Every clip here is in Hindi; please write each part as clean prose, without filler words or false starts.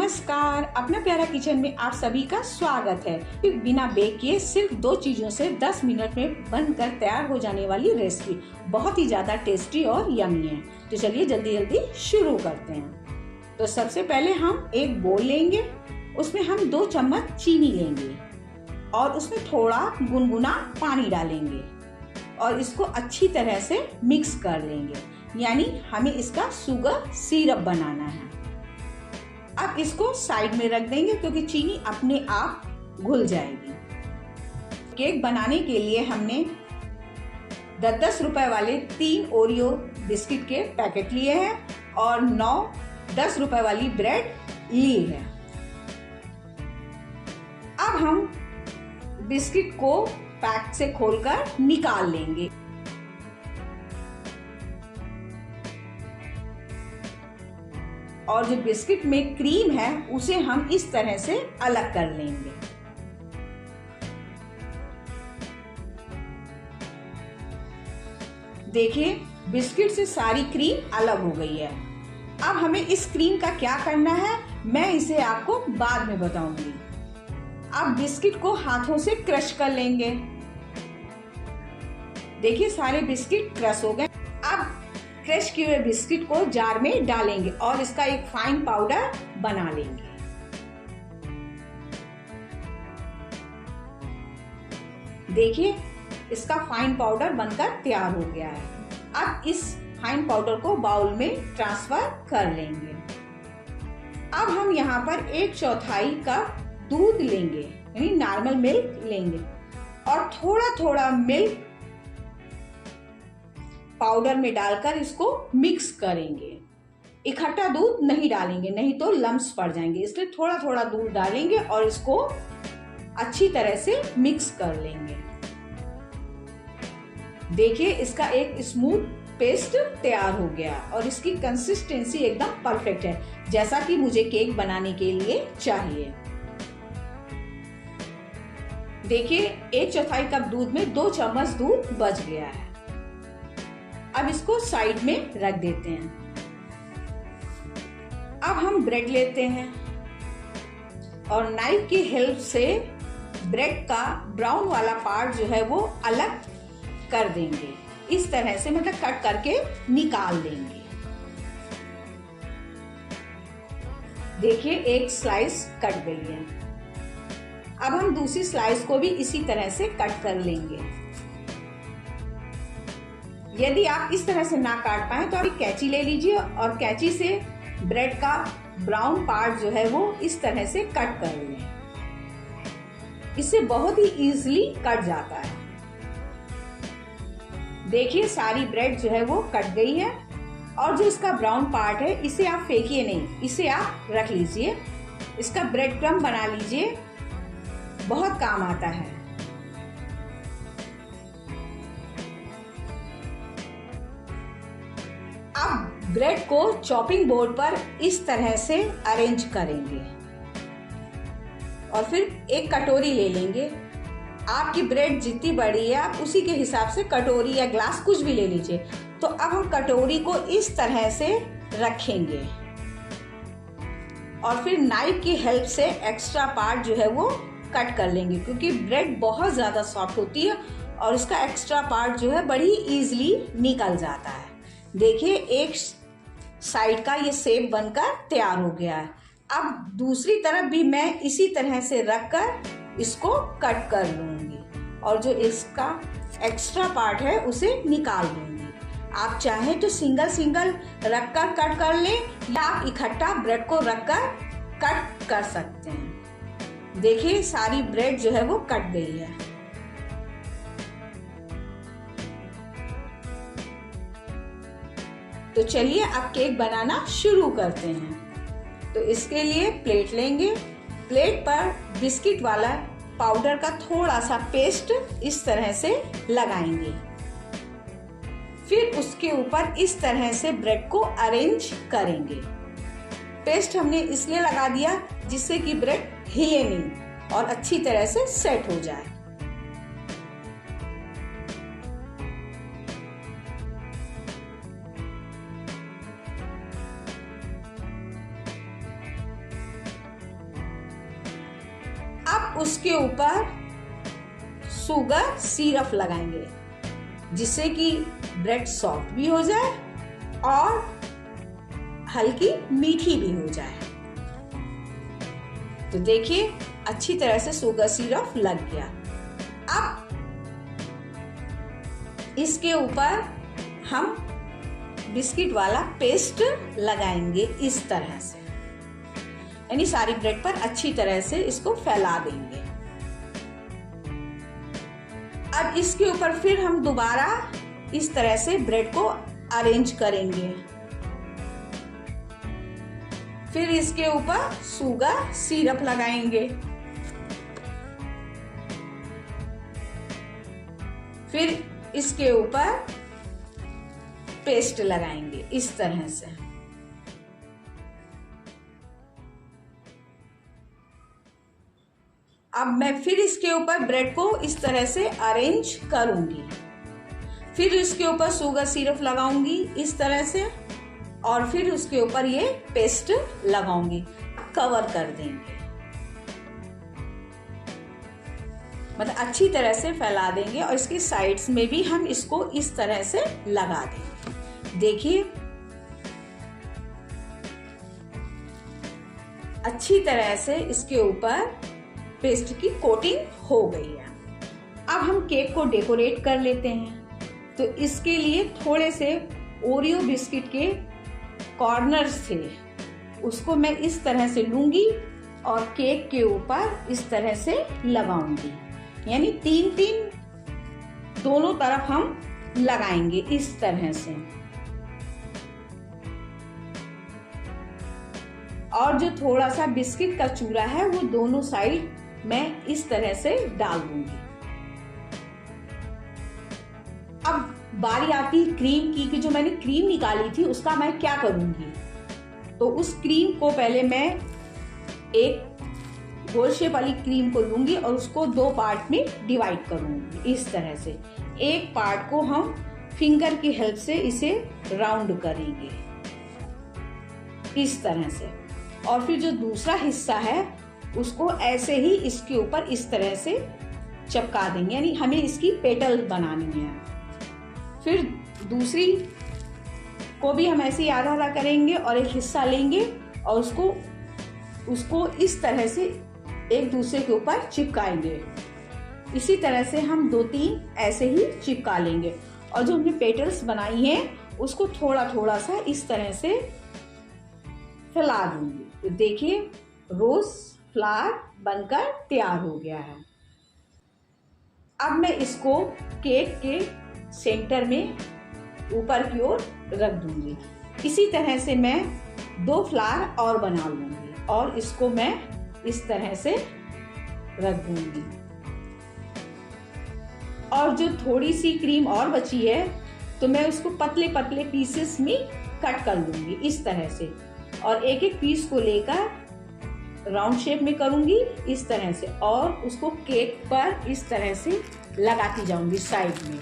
नमस्कार, अपना प्यारा किचन में आप सभी का स्वागत है। बिना बेक किए सिर्फ 2 चीजों से 10 मिनट में बनकर तैयार हो जाने वाली रेसिपी बहुत ही ज्यादा टेस्टी और यमी है। तो चलिए जल्दी जल्दी शुरू करते हैं। तो सबसे पहले हम एक बोल लेंगे, उसमें हम 2 चम्मच चीनी लेंगे और उसमें थोड़ा गुनगुना पानी डालेंगे और इसको अच्छी तरह से मिक्स कर लेंगे, यानी हमें इसका शुगर सिरप बनाना है। अब इसको साइड में रख देंगे क्योंकि चीनी अपने आप घुल जाएगी। केक बनाने के लिए हमने 10-10 रुपए वाले 3 ओरियो बिस्किट के पैकेट लिए हैं और 9-10 रुपए वाली ब्रेड ली है। अब हम बिस्किट को पैक से खोलकर निकाल लेंगे। और जो बिस्किट में क्रीम है उसे हम इस तरह से अलग कर लेंगे। देखिए बिस्किट से सारी क्रीम अलग हो गई है। अब हमें इस क्रीम का क्या करना है मैं इसे आपको बाद में बताऊंगी। अब बिस्किट को हाथों से क्रश कर लेंगे। देखिए सारे बिस्किट क्रश हो गए। अब क्रश किए हुए बिस्किट को जार में डालेंगे और इसका एक फाइन पाउडर बना लेंगे। देखिए इसका फाइन पाउडर बनकर तैयार हो गया है। अब इस फाइन पाउडर को बाउल में ट्रांसफर कर लेंगे। अब हम यहाँ पर 1/4 कप दूध लेंगे, यानी नॉर्मल मिल्क लेंगे और थोड़ा थोड़ा मिल्क पाउडर में डालकर इसको मिक्स करेंगे। इकट्ठा दूध नहीं डालेंगे, नहीं तो लम्स पड़ जाएंगे, इसलिए थोड़ा थोड़ा दूध डालेंगे और इसको अच्छी तरह से मिक्स कर लेंगे। देखिए इसका एक स्मूथ पेस्ट तैयार हो गया और इसकी कंसिस्टेंसी एकदम परफेक्ट है, जैसा कि मुझे केक बनाने के लिए चाहिए। देखिए 1/4 कप दूध में 2 चम्मच दूध बच गया है। अब इसको साइड में रख देते हैं। अब हम ब्रेड लेते हैं और नाइफ की हेल्प से ब्रेड का ब्राउन वाला पार्ट जो है वो अलग कर देंगे। इस तरह से मतलब कट करके निकाल देंगे। देखिए एक स्लाइस कट गई है। अब हम दूसरी स्लाइस को भी इसी तरह से कट कर लेंगे। यदि आप इस तरह से ना काट पाए तो आप एक कैंची ले लीजिए और कैंची से ब्रेड का ब्राउन पार्ट जो है वो इस तरह से कट कर लें। इससे बहुत ही इजीली कट जाता है। देखिए सारी ब्रेड जो है वो कट गई है और जो इसका ब्राउन पार्ट है इसे आप फेंकिए नहीं, इसे आप रख लीजिए। इसका ब्रेड क्रम्ब बना लीजिए, बहुत काम आता है। अब ब्रेड को चॉपिंग बोर्ड पर इस तरह से अरेंज करेंगे और फिर एक कटोरी ले लेंगे। आपकी ब्रेड जितनी बड़ी है आप उसी के हिसाब से कटोरी या ग्लास कुछ भी ले लीजिए। तो अब हम कटोरी को इस तरह से रखेंगे और फिर नाइफ की हेल्प से एक्स्ट्रा पार्ट जो है वो कट कर लेंगे, क्योंकि ब्रेड बहुत ज्यादा सॉफ्ट होती है और इसका एक्स्ट्रा पार्ट जो है बड़ी इजीली निकल जाता है। देखिए एक साइड का ये शेप बनकर तैयार हो गया है। अब दूसरी तरफ भी मैं इसी तरह से रखकर इसको कट कर लूंगी और जो इसका एक्स्ट्रा पार्ट है उसे निकाल दूंगी। आप चाहें तो सिंगल सिंगल रखकर कट कर लें या आप इकट्ठा ब्रेड को रखकर कट कर सकते हैं। देखिए सारी ब्रेड जो है वो कट गई है। तो चलिए अब केक बनाना शुरू करते हैं। तो इसके लिए प्लेट लेंगे। प्लेट पर बिस्किट वाला पाउडर का थोड़ा सा पेस्ट इस तरह से लगाएंगे। फिर उसके ऊपर इस तरह से ब्रेड को अरेंज करेंगे। पेस्ट हमने इसलिए लगा दिया जिससे कि ब्रेड हिले नहीं और अच्छी तरह से सेट हो जाए। अब उसके ऊपर शुगर सिरप लगाएंगे जिससे कि ब्रेड सॉफ्ट भी हो जाए और हल्की मीठी भी हो जाए। तो देखिए अच्छी तरह से शुगर सिरप लग गया। अब इसके ऊपर हम बिस्किट वाला पेस्ट लगाएंगे इस तरह से, यानी सारी ब्रेड पर अच्छी तरह से इसको फैला देंगे। अब इसके ऊपर फिर हम दोबारा इस तरह से ब्रेड को अरेंज करेंगे। फिर इसके ऊपर शुगर सिरप लगाएंगे। फिर इसके ऊपर पेस्ट लगाएंगे इस तरह से। अब मैं फिर इसके ऊपर ब्रेड को इस तरह से अरेंज करूंगी। फिर इसके ऊपर शुगर सिरप लगाऊंगी इस तरह से और फिर उसके ऊपर ये पेस्ट लगाऊंगी, कवर कर देंगे, मतलब अच्छी तरह से फैला देंगे और इसकी साइड्स में भी हम इसको इस तरह से लगा देंगे। देखिए अच्छी तरह से इसके ऊपर पेस्ट की कोटिंग हो गई है। अब हम केक को डेकोरेट कर लेते हैं। तो इसके लिए थोड़े से ओरियो बिस्किट के कॉर्नर्स थे, उसको मैं इस तरह से लूंगी और केक के ऊपर इस तरह से लगाऊंगी, यानी 3-3 दोनों तरफ हम लगाएंगे इस तरह से। और जो थोड़ा सा बिस्किट का चूरा है वो दोनों साइड मैं इस तरह से डाल दूंगी। अब बारी आती क्रीम की कि जो मैंने क्रीम निकाली थी उसका मैं क्या करूंगी। तो उस क्रीम को पहले मैं एक गोल शेप वाली क्रीम को लूंगी और उसको 2 पार्ट में डिवाइड करूंगी इस तरह से। एक पार्ट को हम फिंगर की हेल्प से इसे राउंड करेंगे इस तरह से, और फिर जो दूसरा हिस्सा है उसको ऐसे ही इसके ऊपर इस तरह से चिपका देंगे, यानी हमें इसकी पेटल बनानी है। फिर दूसरी को भी हम ऐसे ही आधा आधा करेंगे और एक हिस्सा लेंगे और उसको इस तरह से एक दूसरे के ऊपर चिपकाएंगे। इसी तरह से हम 2-3 ऐसे ही चिपका लेंगे और जो हमने पेटल्स बनाई हैं उसको थोड़ा थोड़ा सा इस तरह से फैला दूंगी। तो देखिए रोज फ्लावर बनकर तैयार हो गया है। अब मैं इसको केक के सेंटर में ऊपर की ओर रख दूंगी। इसी तरह से मैं 2 फ्लावर और बना लूंगी और इसको मैं इस तरह से रख दूंगी। और जो थोड़ी सी क्रीम और बची है तो मैं उसको पतले पतले पीसेस में कट कर लूंगी इस तरह से, और एक एक पीस को लेकर राउंड शेप में करूंगी इस तरह से और उसको केक पर इस तरह से लगाती जाऊंगी। साइड में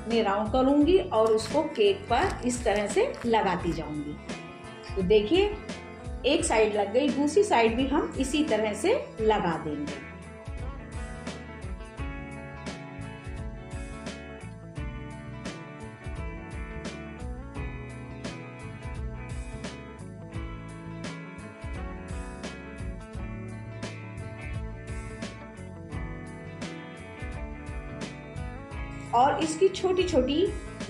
मैं राउंड करूंगी और उसको केक पर इस तरह से लगाती जाऊंगी। तो देखिए एक साइड लग गई, दूसरी साइड भी हम इसी तरह से लगा देंगे। और इसकी छोटी छोटी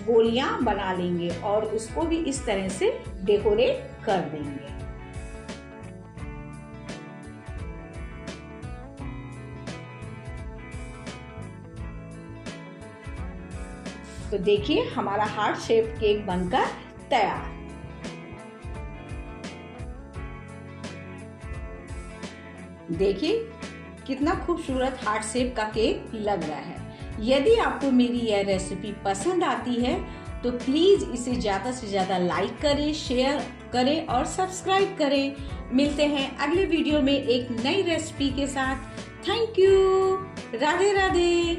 गोलियां बना लेंगे और उसको भी इस तरह से डेकोरेट कर देंगे। तो देखिए हमारा हार्ट शेप केक बनकर तैयार। देखिए कितना खूबसूरत हार्ट शेप का केक लग रहा है। यदि आपको मेरी यह रेसिपी पसंद आती है तो प्लीज इसे ज्यादा से ज्यादा लाइक करें, शेयर करें और सब्सक्राइब करें। मिलते हैं अगले वीडियो में एक नई रेसिपी के साथ। Thank you. राधे राधे।